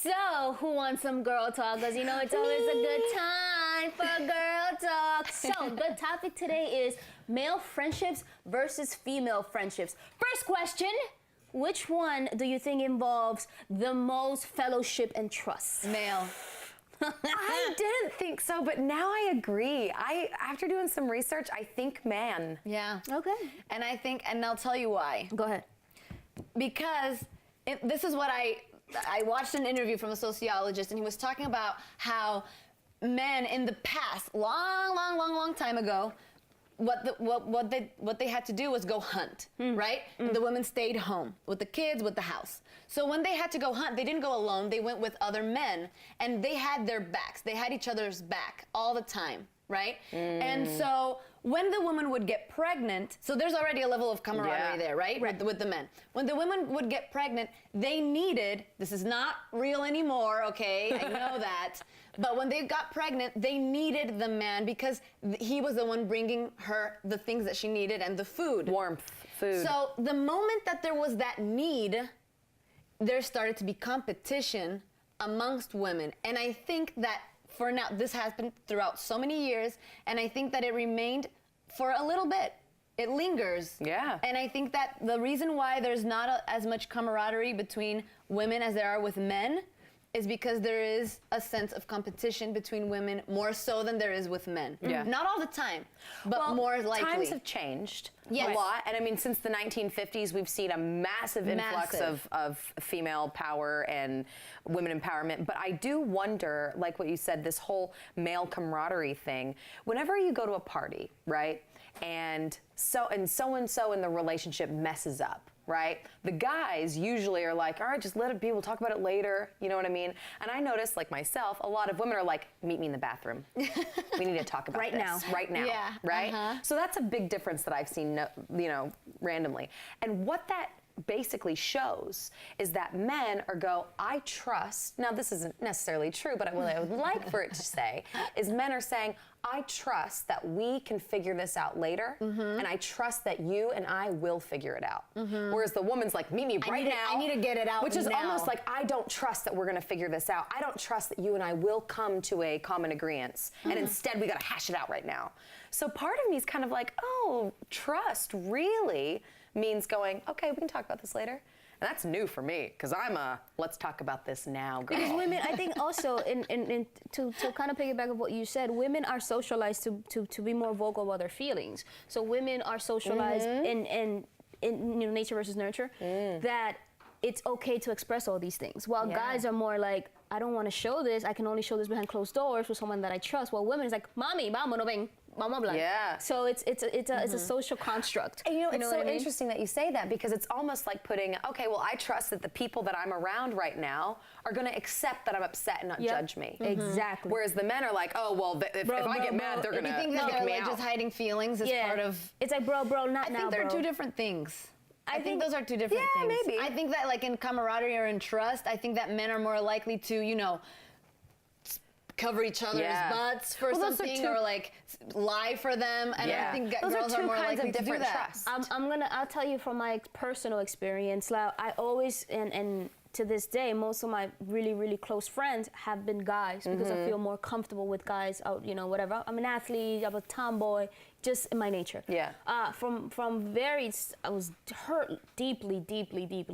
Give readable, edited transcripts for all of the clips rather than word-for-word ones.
So, who wants some girl talk? Because you know it's always a good time for girl talk. So, the topic today is male friendships versus female friendships. First question, which one do you think involves the most fellowship and trust? Male. I didn't think so, but now I agree. After doing some research, I think man. Yeah. Okay. And I think, and I'll tell you why. Go ahead. Because this is what I watched an interview from a sociologist, and he was talking about how men in the past, long time ago, what they had to do was go hunt, right? The women stayed home with the kids, with the house. So when they had to go hunt, they didn't go alone. They went with other men, and they had their backs. They had each other's back all the time, right? And so when the woman would get pregnant, so there's already a level of camaraderie there, right? With the men. When the women would get pregnant, they needed, this is not real anymore, okay? I know that. But when they got pregnant, they needed the man because he was the one bringing her the things that she needed and the food. Warmth, food. So the moment that there was that need, there started to be competition amongst women. And I think that for now, this has been throughout so many years, and I think that it remained for a little bit. It lingers. Yeah. And I think that the reason why there's not as much camaraderie between women as there are with men is because there is a sense of competition between women more so than there is with men. Yeah. Not all the time, but more likely. Times have changed Yes. a lot. And I mean, since the 1950s, we've seen a massive influx of female power and women empowerment. But I do wonder, like what you said, this whole male camaraderie thing, whenever you go to a party, right? And so in the relationship messes up, right? The guys usually are like, all right, just let it be. We'll talk about it later. You know what I mean? And I notice, like myself, a lot of women are like, meet me in the bathroom. We need to talk about Right this. now. Right now. Yeah. Right? So that's a big difference that I've seen, randomly. And what that basically shows is that men I trust, now this isn't necessarily true, but what I would like for it to say is men are saying, I trust that we can figure this out later, and I trust that you and I will figure it out. Whereas the woman's like, meet me right now. I need to get it out Which is now. almost like, I don't trust that we're gonna figure this out. I don't trust that you and I will come to a common agreement, and instead we gotta hash it out right now. So part of me is kind of like, oh, trust really means going, okay, we can talk about this later. And that's new for me, because I'm let's talk about this now, girl. Because women, I think also, to kind of piggyback of what you said, women are socialized to be more vocal about their feelings. So women are socialized in nature versus nurture, that it's okay to express all these things. While guys are more like, I don't want to show this, I can only show this behind closed doors with someone that I trust. While women is like, mami, vámonos, ven. Yeah. So it's a social construct. And it's so what I mean? interesting that you say that, because it's almost like putting, okay, well, I trust that the people that I'm around right now are going to accept that I'm upset and not judge me. Exactly. Whereas the men are like, oh, well, if I get mad, they're going to You think that they're like just hiding feelings as part of... It's like, bro, not now, I think they're two different things. I think those are two different things. Yeah, maybe. I think that like in camaraderie or in trust, I think that men are more likely to, cover each other's butts for something or like lie for them, and I think those girls are two more kinds likely of to do different that. trust. I'll tell you from my personal experience. Like, I always and to this day, most of my really, really close friends have been guys because I feel more comfortable with guys. Whatever. I'm an athlete. I'm a tomboy. Just in my nature. Yeah. I was hurt deeply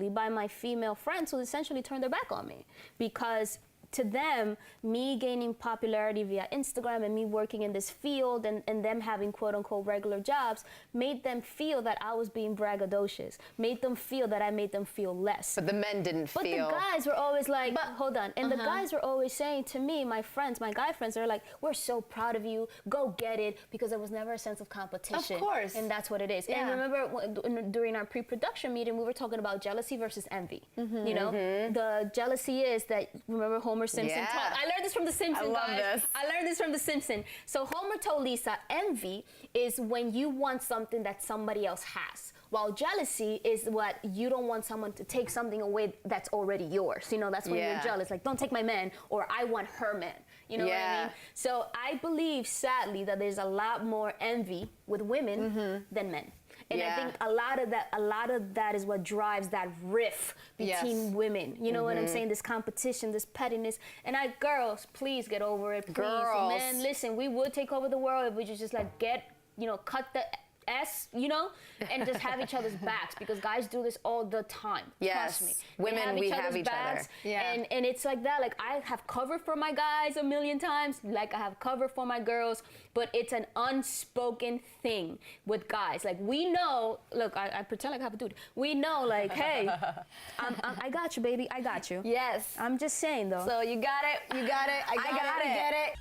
by my female friends who essentially turned their back on me, because to them, me gaining popularity via Instagram and me working in this field and them having quote unquote regular jobs made them feel that I was being braggadocious, made them feel that I made them feel less. But the men didn't feel... But the guys were always like, hold on. And the guys were always saying to me, my guy friends, they're like, we're so proud of you, go get it, because there was never a sense of competition. Of course. And that's what it is. Yeah. And remember during our pre-production meeting, we were talking about jealousy versus envy. The jealousy is that, remember Homer Simpson taught. I learned this from The Simpsons, I love guys. this. I learned this from The Simpsons. So Homer told Lisa, envy is when you want something that somebody else has. While jealousy is what you don't want someone to take something away that's already yours. That's when you're jealous. Like, don't take my man, or I want her man. You know what I mean? So I believe, sadly, that there's a lot more envy with women than men. And Yeah. I think a lot of that is what drives that rift between Yes. women. You know what I'm saying? This competition, this pettiness. And girls, please get over it. Please. Girls. Man, listen, we would take over the world if we just like cut the S, and just have each other's backs, because guys do this all the time. Yes. Trust me. Women, we have other's each other. Yeah. And it's like that. Like, I have cover for my guys a million times, like I have cover for my girls, but it's an unspoken thing with guys. Like, we know, look, I pretend like I have a dude. We know, like, hey, I got you, baby. I got you. Yes. I'm just saying, though. So you got it. I got it. I got it. Get it.